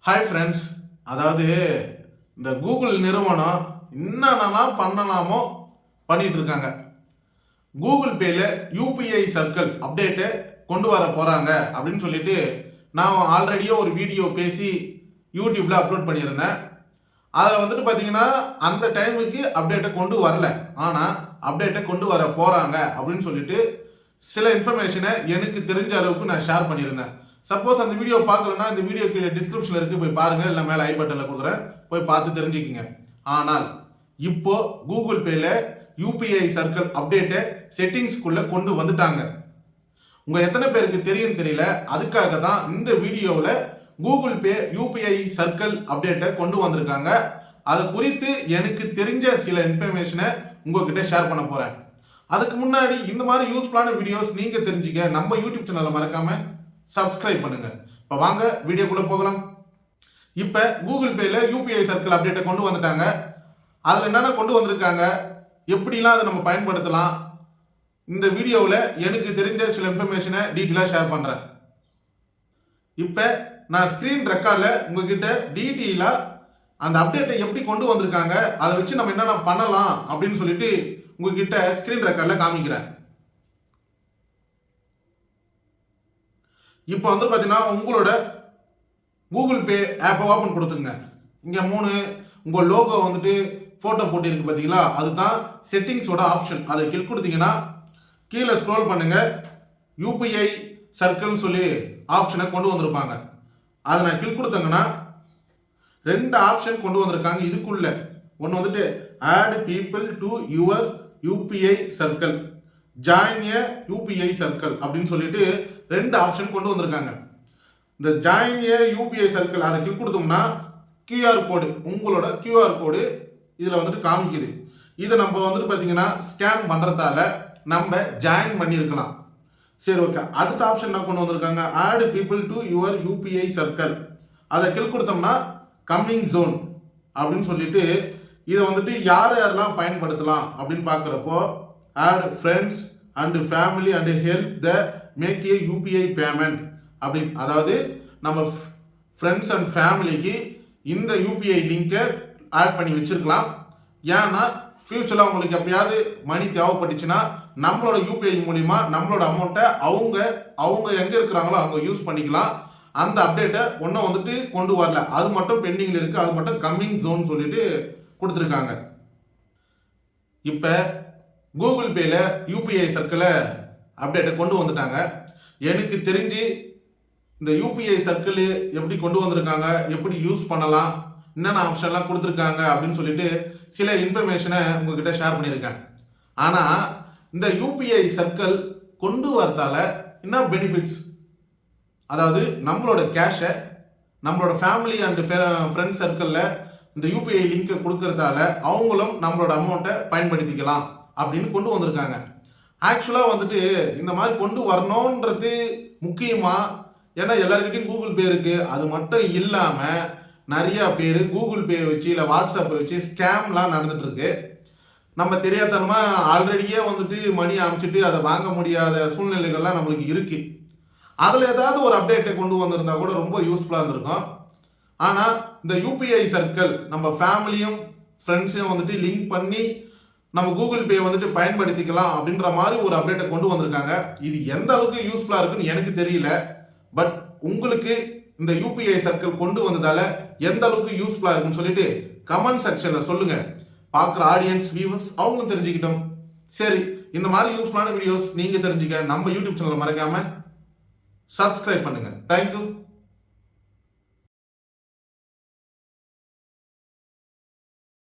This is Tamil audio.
Hi friends. அதாவது இந்த கூகுள் நிறுவனம் என்னென்னலாம் பண்ணலாமோ பண்ணிட்டு இருக்காங்க. கூகுள் பேல யூபிஐ சர்க்கிள் அப்டேட்டு கொண்டு வர போகிறாங்க அப்படின்னு சொல்லிட்டு நான் ஆல்ரெடியே ஒரு வீடியோ பேசி யூடியூப்பில் அப்லோட் பண்ணியிருந்தேன். அதில் வந்துட்டு பார்த்தீங்கன்னா அந்த டைமுக்கு அப்டேட்டை கொண்டு வரல, ஆனால் அப்டேட்டை கொண்டு வர போகிறாங்க அப்படின்னு சொல்லிட்டு சில இன்ஃபர்மேஷனை எனக்கு தெரிஞ்ச அளவுக்கு நான் ஷேர் பண்ணியிருந்தேன். சப்போஸ் அந்த வீடியோ பார்க்கலன்னா இந்த வீடியோ கீழே டிஸ்கிரிப்ஷனில் இருக்குது, போய் பாருங்கள், இல்லை மேலே ஐ பட்டனில் கொடுக்குறேன், போய் பார்த்து தெரிஞ்சுக்கிங்க. ஆனால் இப்போ கூகுள் பேல யூபிஐ சர்க்கிள் அப்டேட்டை செட்டிங்ஸ்குள்ளே கொண்டு வந்துட்டாங்க. உங்கள் எத்தனை பேருக்கு தெரியும் தெரியல, அதுக்காக தான் இந்த வீடியோவில் கூகுள் பே யூபிஐ சர்க்கிள் அப்டேட்டை கொண்டு வந்திருக்காங்க. அது குறித்து எனக்கு தெரிஞ்ச சில இன்ஃபர்மேஷனை உங்ககிட்ட ஷேர் பண்ண போகிறேன். அதுக்கு முன்னாடி இந்த மாதிரி யூஸ்ஃபுல்லான வீடியோஸ் நீங்கள் தெரிஞ்சுக்க நம்ம யூடியூப் சேனலை மறக்காமல் சப்ஸ்கிரைப் பண்ணுங்க. இப்போ வாங்க வீடியோக்குள்ளே போகலாம். இப்போ கூகுள் பேல யூபிஐ சர்க்கிள் அப்டேட்டை கொண்டு வந்துட்டாங்க. அதில் என்னென்ன கொண்டு வந்திருக்காங்க, எப்படிலாம் அதை நம்ம பயன்படுத்தலாம், இந்த வீடியோவில் எனக்கு தெரிஞ்ச சில இன்ஃபர்மேஷனை டீட்டெயிலாக ஷேர் பண்ணுறேன். இப்போ நான் ஸ்க்ரீன் ரெக்கார்டில் உங்ககிட்ட டீட்டெயிலாக அந்த அப்டேட்டை எப்படி கொண்டு வந்திருக்காங்க, அதை வச்சு நம்ம என்னென்ன பண்ணலாம் அப்படின்னு சொல்லிட்டு உங்ககிட்ட ஸ்க்ரீன் ரெக்கார்டில் காமிக்கிறேன். இப்போ வந்து பார்த்தீங்கன்னா உங்களோட கூகுள் பே ஆப்பை ஓப்பன் கொடுத்துங்க. இங்கே 3 உங்கள் லோகோ வந்துட்டு ஃபோட்டோ போட்டிருக்கு பார்த்தீங்களா, அதுதான் செட்டிங்ஸோட ஆப்ஷன். அதை கிளிக் கொடுத்தீங்கன்னா கீழே ஸ்க்ரோல் பண்ணுங்கள், யூபிஐ சர்க்கிள்னு சொல்லி ஆப்ஷனை கொண்டு வந்திருப்பாங்க. அதை நான் கிளிக் கொடுத்தங்கன்னா 2 ஆப்ஷன் கொண்டு வந்திருக்காங்க. இதுக்குள்ள ஒன்று வந்துட்டு add people to your UPI circle, join a UPI circle அப்படின்னு சொல்லிட்டு 2 ஆப்ஷன் கொண்டு வந்திருக்காங்க. இந்த ஜாயின் ஏ யூபிஐ சர்க்கிள் அதை கிளிக் கொடுத்தோம்னா கியூஆர் கோடு, உங்களோட கியூஆர் கோடு இதில் வந்துட்டு காமிக்குது. இதை நம்ம வந்துட்டு பார்த்தீங்கன்னா ஸ்கேன் பண்ணுறதால நம்ம ஜாயின் பண்ணியிருக்கலாம். சரி, ஓகே. அடுத்த ஆப்ஷன் என்ன கொண்டு வந்திருக்காங்க, add people to your UPI circle. அதை கிளிக் கொடுத்தோம்னா கம்மிங் ஜோன் அப்படின்னு சொல்லிட்டு இதை வந்துட்டு யார் யாரெல்லாம் பயன்படுத்தலாம் அப்படின்னு பார்க்குறப்போ add friends and family and help the make a UPI payment அப்படின்னு, அதாவது நம்ம ஃப்ரெண்ட்ஸ் அண்ட் ஃபேமிலிக்கு இந்த யூபிஐ லிங்கை ஆட் பண்ணி வச்சிருக்கலாம். ஏன்னா ஃபியூச்சரில் அவங்களுக்கு எப்பயாவது மணி தேவைப்பட்டுச்சுன்னா நம்மளோட யூபிஐ மூலிமா நம்மளோட அமௌண்ட்டை அவங்க எங்கே இருக்கிறாங்களோ அவங்க யூஸ் பண்ணிக்கலாம். அந்த அப்டேட்டை ஒன்றும் வந்துட்டு கொண்டு வரல, அது மட்டும் பெண்டிங்கில் இருக்குது, அது மட்டும் கம்மிங் ஜோன் சொல்லிட்டு கொடுத்துருக்காங்க. இப்போ கூகுள் பேல யூபிஐ சர்க்கிளை அப்டேட்டை கொண்டு வந்துட்டாங்க. எனக்கு தெரிஞ்சு இந்த யூபிஐ சர்க்கிள் எப்படி கொண்டு வந்திருக்காங்க, எப்படி யூஸ் பண்ணலாம், என்னென்ன ஆப்ஷன்லாம் கொடுத்துருக்காங்க அப்படின்னு சொல்லிட்டு சில இன்ஃபர்மேஷனை உங்ககிட்ட ஷேர் பண்ணியிருக்கேன். ஆனால் இந்த யூபிஐ சர்க்கிள் கொண்டு வரதால என்ன பெனிஃபிட்ஸ், அதாவது நம்மளோட கேஷை நம்மளோட ஃபேமிலி அண்ட் ஃப்ரெண்ட்ஸ் சர்க்கிளில் இந்த யூபிஐ லிங்கை கொடுக்கறதால அவங்களும் நம்மளோட அமௌண்ட்டை பயன்படுத்திக்கலாம் அப்படின்னு கொண்டு வந்திருக்காங்க. ஆக்சுவலாக வந்துட்டு இந்த மாதிரி கொண்டு வரணுன்றது முக்கியமாக, ஏன்னா எல்லாருக்கிட்டையும் கூகுள் பே இருக்குது. அது மட்டும் இல்லாமல் நிறையா பேர் கூகுள் பே வச்சு இல்லை வாட்ஸ்அப்பை வச்சு ஸ்கேம்லாம் நடந்துகிட்ருக்கு. நம்ம தெரியாதனமாக ஆல்ரெடியே வந்துட்டு மணி அனுப்பிச்சிட்டு அதை வாங்க முடியாத சூழ்நிலைகள்லாம் நம்மளுக்கு இருக்குது. அதில் ஏதாவது ஒரு அப்டேட்டை கொண்டு வந்திருந்தா கூட ரொம்ப யூஸ்ஃபுல்லாக இருந்திருக்கும். ஆனால் இந்த யூபிஐ சர்க்கிள் நம்ம ஃபேமிலியும் ஃப்ரெண்ட்ஸையும் வந்துட்டு லிங்க் பண்ணி நம்ம கூகுள் பே வந்துட்டு பயன்படுத்திக்கலாம் அப்படின்ற மாதிரி ஒரு அப்டேட்டை கொண்டு வந்திருக்காங்க. இது எந்த அளவுக்கு யூஸ்ஃபுல்லாக இருக்குன்னு எனக்கு தெரியல. பட் உங்களுக்கு இந்த யூபிஐ சர்க்கிள் கொண்டு வந்ததால எந்த அளவுக்கு யூஸ்ஃபுல்லாக இருக்குன்னு சொல்லிட்டு கமெண்ட் செக்ஷனில் சொல்லுங்கள். பார்க்குற ஆடியன்ஸ் வியூவர்ஸ் அவங்களும் தெரிஞ்சுக்கிட்டோம். சரி, இந்த மாதிரி யூஸ்ஃபுல்லான வீடியோஸ் நீங்கள் தெரிஞ்சுக்க நம்ம யூடியூப் சேனலை மறக்காமல் சப்ஸ்கிரைப் பண்ணுங்கள். தேங்க்யூ.